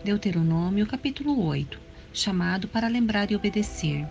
Deuteronômio capítulo 8. Chamado para lembrar e obedecer.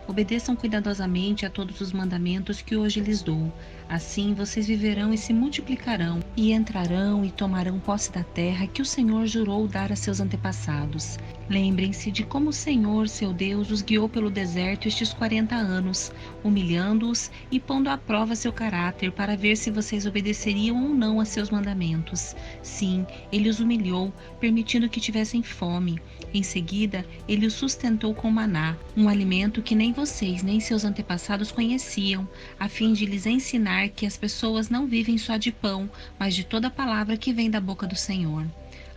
Obedeçam cuidadosamente a todos os mandamentos que hoje lhes dou. Assim vocês viverão e se multiplicarão, e entrarão e tomarão posse da terra que o Senhor jurou dar a seus antepassados. Lembrem-se de como o Senhor, seu Deus, os guiou pelo deserto estes 40 anos, humilhando-os e pondo à prova seu caráter para ver se vocês obedeceriam ou não a seus mandamentos. Sim, ele os humilhou, permitindo que tivessem fome. Em seguida, ele os sustentou com maná, um alimento que nem vocês nem seus antepassados conheciam, a fim de lhes ensinar que as pessoas não vivem só de pão, mas de toda palavra que vem da boca do Senhor.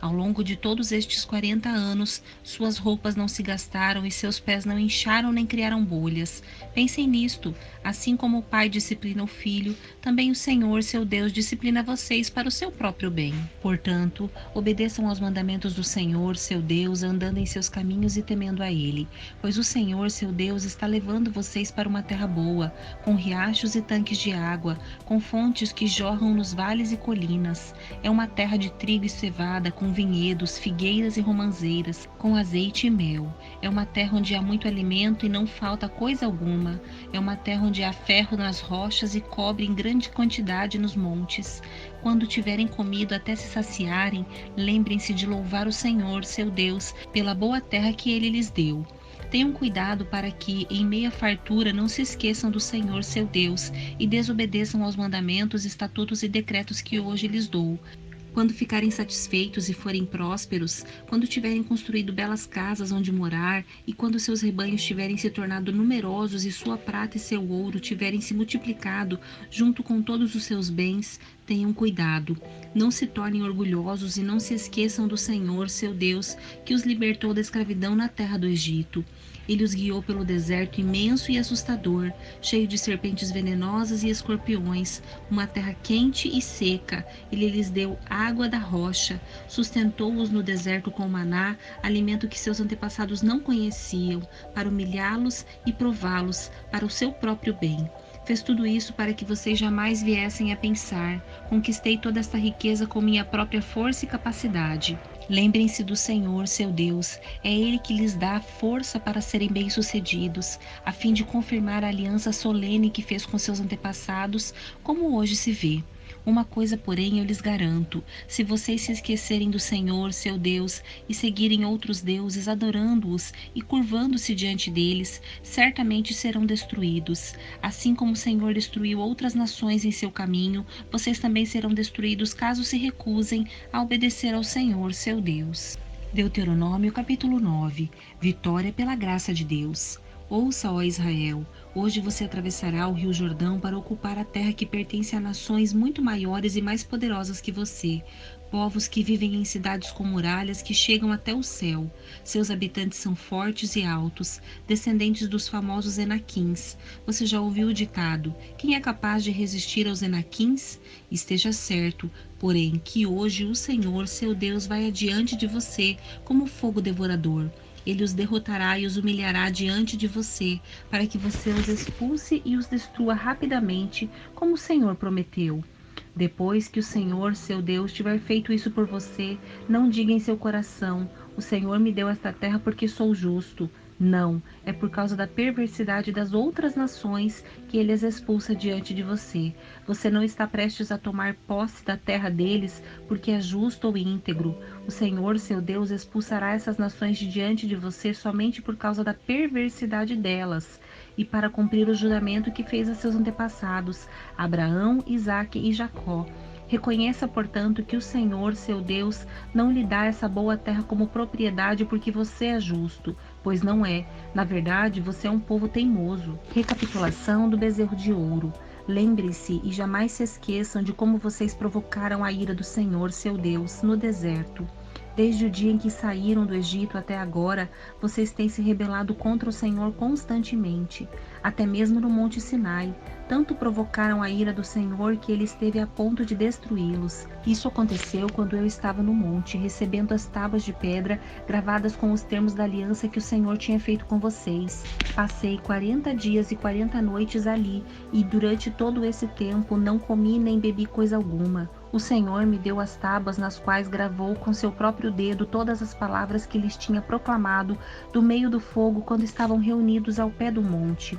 Ao longo de todos estes 40 anos, suas roupas não se gastaram e seus pés não incharam nem criaram bolhas. Pensem nisto, assim como o pai disciplina o filho, também o Senhor, seu Deus, disciplina vocês para o seu próprio bem. Portanto, obedeçam aos mandamentos do Senhor, seu Deus, andando em seus caminhos e temendo a Ele, pois o Senhor, seu Deus, está levando vocês para uma terra boa, com riachos e tanques de água, com fontes que jorram nos vales e colinas. É uma terra de trigo e cevada, com vinhedos, figueiras e romãzeiras, com azeite e mel. É uma terra onde há muito alimento e não falta coisa alguma. É uma terra onde há ferro nas rochas e cobre em grande quantidade nos montes. Quando tiverem comido até se saciarem, lembrem-se de louvar o Senhor, seu Deus, pela boa terra que Ele lhes deu. Tenham cuidado para que, em meia fartura, não se esqueçam do Senhor, seu Deus, e desobedeçam aos mandamentos, estatutos e decretos que hoje lhes dou. Quando ficarem satisfeitos e forem prósperos, quando tiverem construído belas casas onde morar, e quando seus rebanhos tiverem se tornado numerosos e sua prata e seu ouro tiverem se multiplicado, junto com todos os seus bens, tenham cuidado. Não se tornem orgulhosos e não se esqueçam do Senhor, seu Deus, que os libertou da escravidão na terra do Egito. Ele os guiou pelo deserto imenso e assustador, cheio de serpentes venenosas e escorpiões, uma terra quente e seca. Ele lhes deu água da rocha, sustentou-os no deserto com maná, alimento que seus antepassados não conheciam, para humilhá-los e prová-los para o seu próprio bem. Fez tudo isso para que vocês jamais viessem a pensar: conquistei toda esta riqueza com minha própria força e capacidade. Lembrem-se do Senhor, seu Deus. É Ele que lhes dá força para serem bem-sucedidos, a fim de confirmar a aliança solene que fez com seus antepassados, como hoje se vê. Uma coisa, porém, eu lhes garanto: se vocês se esquecerem do Senhor, seu Deus, e seguirem outros deuses, adorando-os e curvando-se diante deles, certamente serão destruídos. Assim como o Senhor destruiu outras nações em seu caminho, vocês também serão destruídos caso se recusem a obedecer ao Senhor, seu Deus. Deuteronômio capítulo 9. Vitória pela graça de Deus. Ouça, ó Israel, hoje você atravessará o rio Jordão para ocupar a terra que pertence a nações muito maiores e mais poderosas que você, povos que vivem em cidades com muralhas que chegam até o céu. Seus habitantes são fortes e altos, descendentes dos famosos Enaquins. Você já ouviu o ditado: quem é capaz de resistir aos Enaquins? Esteja certo, porém, que hoje o Senhor, seu Deus, vai adiante de você como fogo devorador. Ele os derrotará e os humilhará diante de você, para que você os expulse e os destrua rapidamente, como o Senhor prometeu. Depois que o Senhor, seu Deus, tiver feito isso por você, não diga em seu coração: o Senhor me deu esta terra porque sou justo. Não, é por causa da perversidade das outras nações que ele as expulsa diante de você. Você não está prestes a tomar posse da terra deles porque é justo ou íntegro. O Senhor, seu Deus, expulsará essas nações de diante de você somente por causa da perversidade delas e para cumprir o juramento que fez a seus antepassados, Abraão, Isaque e Jacó. Reconheça, portanto, que o Senhor, seu Deus, não lhe dá essa boa terra como propriedade porque você é justo, pois não é. Na verdade, você é um povo teimoso. Recapitulação do bezerro de ouro. Lembre-se e jamais se esqueçam de como vocês provocaram a ira do Senhor, seu Deus, no deserto. Desde o dia em que saíram do Egito até agora, vocês têm se rebelado contra o Senhor constantemente, até mesmo no Monte Sinai. Tanto provocaram a ira do Senhor que ele esteve a ponto de destruí-los. Isso aconteceu quando eu estava no monte, recebendo as tábuas de pedra gravadas com os termos da aliança que o Senhor tinha feito com vocês. Passei 40 dias e 40 noites ali, e durante todo esse tempo não comi nem bebi coisa alguma. O Senhor me deu as tábuas nas quais gravou com seu próprio dedo todas as palavras que lhes tinha proclamado do meio do fogo quando estavam reunidos ao pé do monte.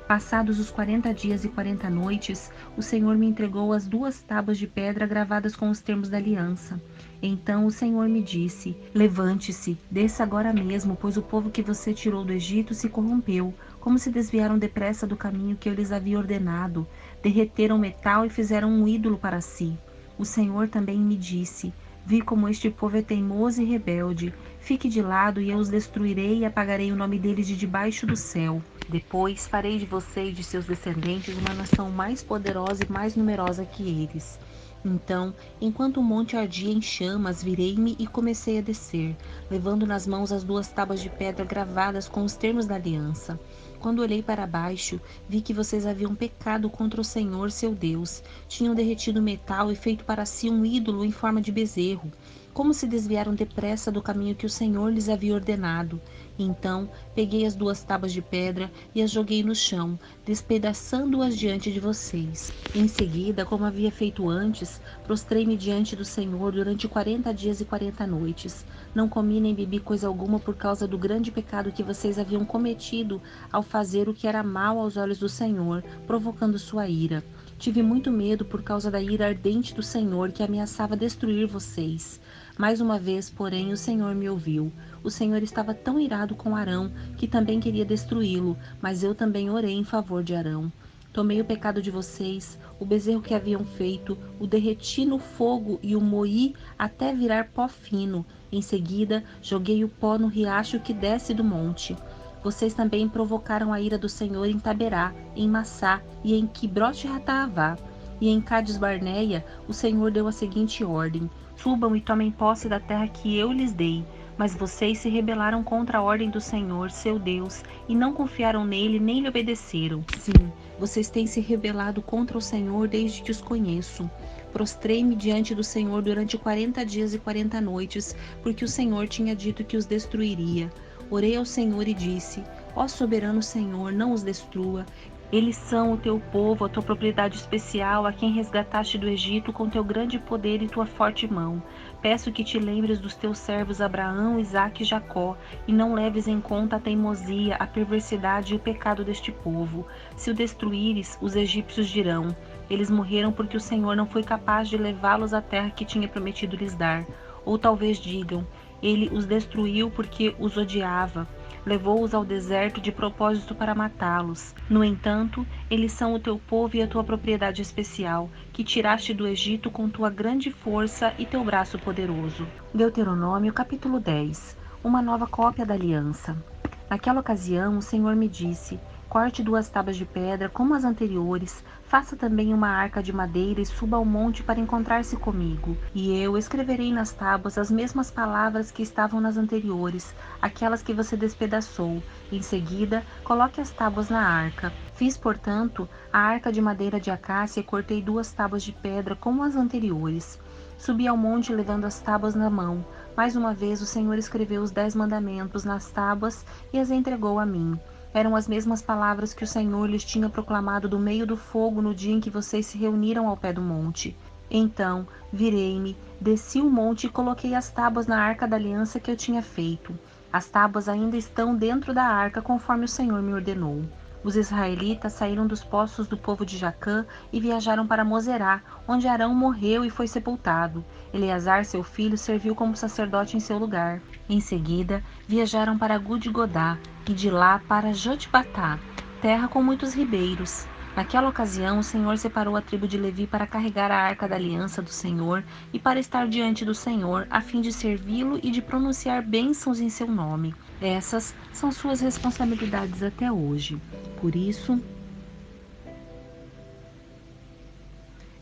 Passados os 40 dias e 40 noites, o Senhor me entregou as 2 tábuas de pedra gravadas com os termos da aliança. Então o Senhor me disse: Levante-se, desça agora mesmo, pois o povo que você tirou do Egito se corrompeu, como se desviaram depressa do caminho que eu lhes havia ordenado. Derreteram metal e fizeram um ídolo para si. O Senhor também me disse: Vi como este povo é teimoso e rebelde. Fique de lado e eu os destruirei e apagarei o nome deles de debaixo do céu. Depois farei de você e de seus descendentes uma nação mais poderosa e mais numerosa que eles. Então, enquanto o monte ardia em chamas, virei-me e comecei a descer, levando nas mãos as 2 tábuas de pedra gravadas com os termos da aliança. Quando olhei para baixo, vi que vocês haviam pecado contra o Senhor, seu Deus. Tinham derretido metal e feito para si um ídolo em forma de bezerro. Como se desviaram depressa do caminho que o Senhor lhes havia ordenado. Então, peguei as 2 tábuas de pedra e as joguei no chão, despedaçando-as diante de vocês. Em seguida, como havia feito antes, prostrei-me diante do Senhor durante 40 dias e 40 noites. Não comi nem bebi coisa alguma por causa do grande pecado que vocês haviam cometido ao fazer o que era mal aos olhos do Senhor, provocando sua ira. Tive muito medo por causa da ira ardente do Senhor que ameaçava destruir vocês. Mais uma vez, porém, o Senhor me ouviu. O Senhor estava tão irado com Arão que também queria destruí-lo, mas eu também orei em favor de Arão. Tomei o pecado de vocês, o bezerro que haviam feito, o derreti no fogo e o moí até virar pó fino. Em seguida, joguei o pó no riacho que desce do monte. Vocês também provocaram a ira do Senhor em Taberá, em Massá e em Quibrote-Hataavá. E em Cades-Barneia, o Senhor deu a seguinte ordem: Subam e tomem posse da terra que eu lhes dei. Mas vocês se rebelaram contra a ordem do Senhor, seu Deus, e não confiaram nele nem lhe obedeceram. Sim, vocês têm se rebelado contra o Senhor desde que os conheço. Prostrei-me diante do Senhor durante 40 dias e 40 noites, porque o Senhor tinha dito que os destruiria. Orei ao Senhor e disse: Ó soberano Senhor, não os destrua. Eles são o teu povo, a tua propriedade especial, a quem resgataste do Egito com teu grande poder e tua forte mão. Peço que te lembres dos teus servos Abraão, Isaque e Jacó, e não leves em conta a teimosia, a perversidade e o pecado deste povo. Se o destruíres, os egípcios dirão: eles morreram porque o Senhor não foi capaz de levá-los à terra que tinha prometido lhes dar. Ou talvez digam: ele os destruiu porque os odiava. Levou-os ao deserto de propósito para matá-los. No entanto, eles são o teu povo e a tua propriedade especial, que tiraste do Egito com tua grande força e teu braço poderoso. Deuteronômio capítulo 10. Uma nova cópia da aliança. Naquela ocasião, o Senhor me disse: corte 2 tábuas de pedra, como as anteriores, faça também uma arca de madeira e suba ao monte para encontrar-se comigo. E eu escreverei nas tábuas as mesmas palavras que estavam nas anteriores, aquelas que você despedaçou. Em seguida, coloque as tábuas na arca. Fiz, portanto, a arca de madeira de acácia e cortei 2 tábuas de pedra, como as anteriores. Subi ao monte levando as tábuas na mão. Mais uma vez o Senhor escreveu os 10 mandamentos nas tábuas e as entregou a mim. Eram as mesmas palavras que o Senhor lhes tinha proclamado do meio do fogo no dia em que vocês se reuniram ao pé do monte. Então, virei-me, desci o monte e coloquei as tábuas na arca da aliança que eu tinha feito. As tábuas ainda estão dentro da arca, conforme o Senhor me ordenou. Os israelitas saíram dos poços do povo de Jacã e viajaram para Mosera, onde Arão morreu e foi sepultado. Eleazar, seu filho, serviu como sacerdote em seu lugar. Em seguida, viajaram para Gud-Godá e de lá para Jotbatá, terra com muitos ribeiros. Naquela ocasião, o Senhor separou a tribo de Levi para carregar a arca da aliança do Senhor e para estar diante do Senhor, a fim de servi-lo e de pronunciar bênçãos em seu nome. Essas são suas responsabilidades até hoje. Por isso,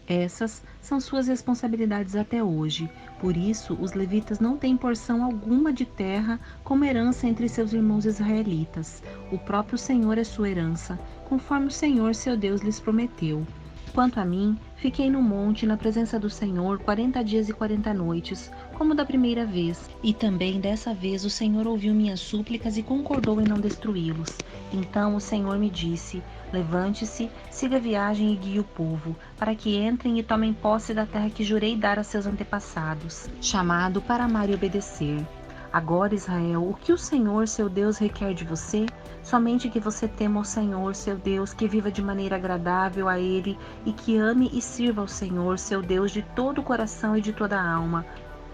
essas são suas responsabilidades até hoje. Por isso, os levitas não têm porção alguma de terra como herança entre seus irmãos israelitas. O próprio Senhor é sua herança, conforme o Senhor, seu Deus, lhes prometeu. Quanto a mim, fiquei no monte na presença do Senhor 40 dias e 40 noites, como da primeira vez. E também dessa vez o Senhor ouviu minhas súplicas e concordou em não destruí-los. Então o Senhor me disse: Levante-se, siga a viagem e guie o povo, para que entrem e tomem posse da terra que jurei dar a seus antepassados, chamado para amar e obedecer. Agora, Israel, o que o Senhor, seu Deus, requer de você? Somente que você tema o Senhor, seu Deus, que viva de maneira agradável a Ele e que ame e sirva ao Senhor, seu Deus, de todo o coração e de toda a alma.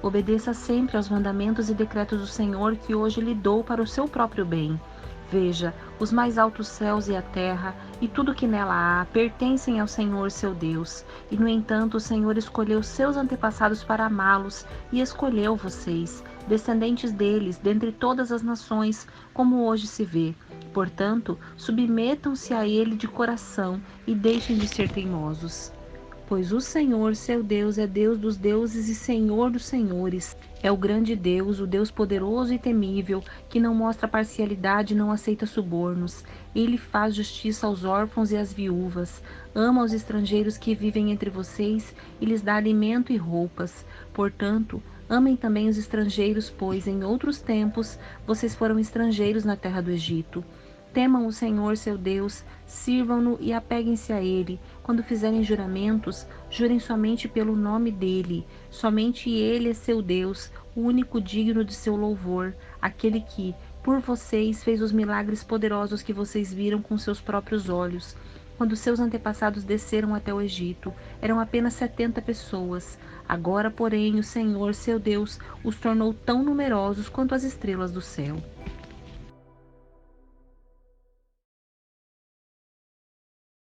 Obedeça sempre aos mandamentos e decretos do Senhor que hoje lhe dou para o seu próprio bem. Veja, os mais altos céus e a terra, e tudo que nela há, pertencem ao Senhor seu Deus. E, no entanto, o Senhor escolheu seus antepassados para amá-los, e escolheu vocês, descendentes deles, dentre todas as nações, como hoje se vê. Portanto, submetam-se a Ele de coração, e deixem de ser teimosos. Pois o Senhor, seu Deus, é Deus dos deuses e Senhor dos senhores. É o grande Deus, o Deus poderoso e temível, que não mostra parcialidade e não aceita subornos. Ele faz justiça aos órfãos e às viúvas, ama os estrangeiros que vivem entre vocês e lhes dá alimento e roupas. Portanto, amem também os estrangeiros, pois em outros tempos vocês foram estrangeiros na terra do Egito. Temam o Senhor seu Deus, sirvam-no e apeguem-se a Ele. Quando fizerem juramentos, jurem somente pelo nome dEle. Somente Ele é seu Deus, o único digno de seu louvor, aquele que, por vocês, fez os milagres poderosos que vocês viram com seus próprios olhos. Quando seus antepassados desceram até o Egito, eram apenas 70 pessoas. Agora, porém, o Senhor, seu Deus, os tornou tão numerosos quanto as estrelas do céu.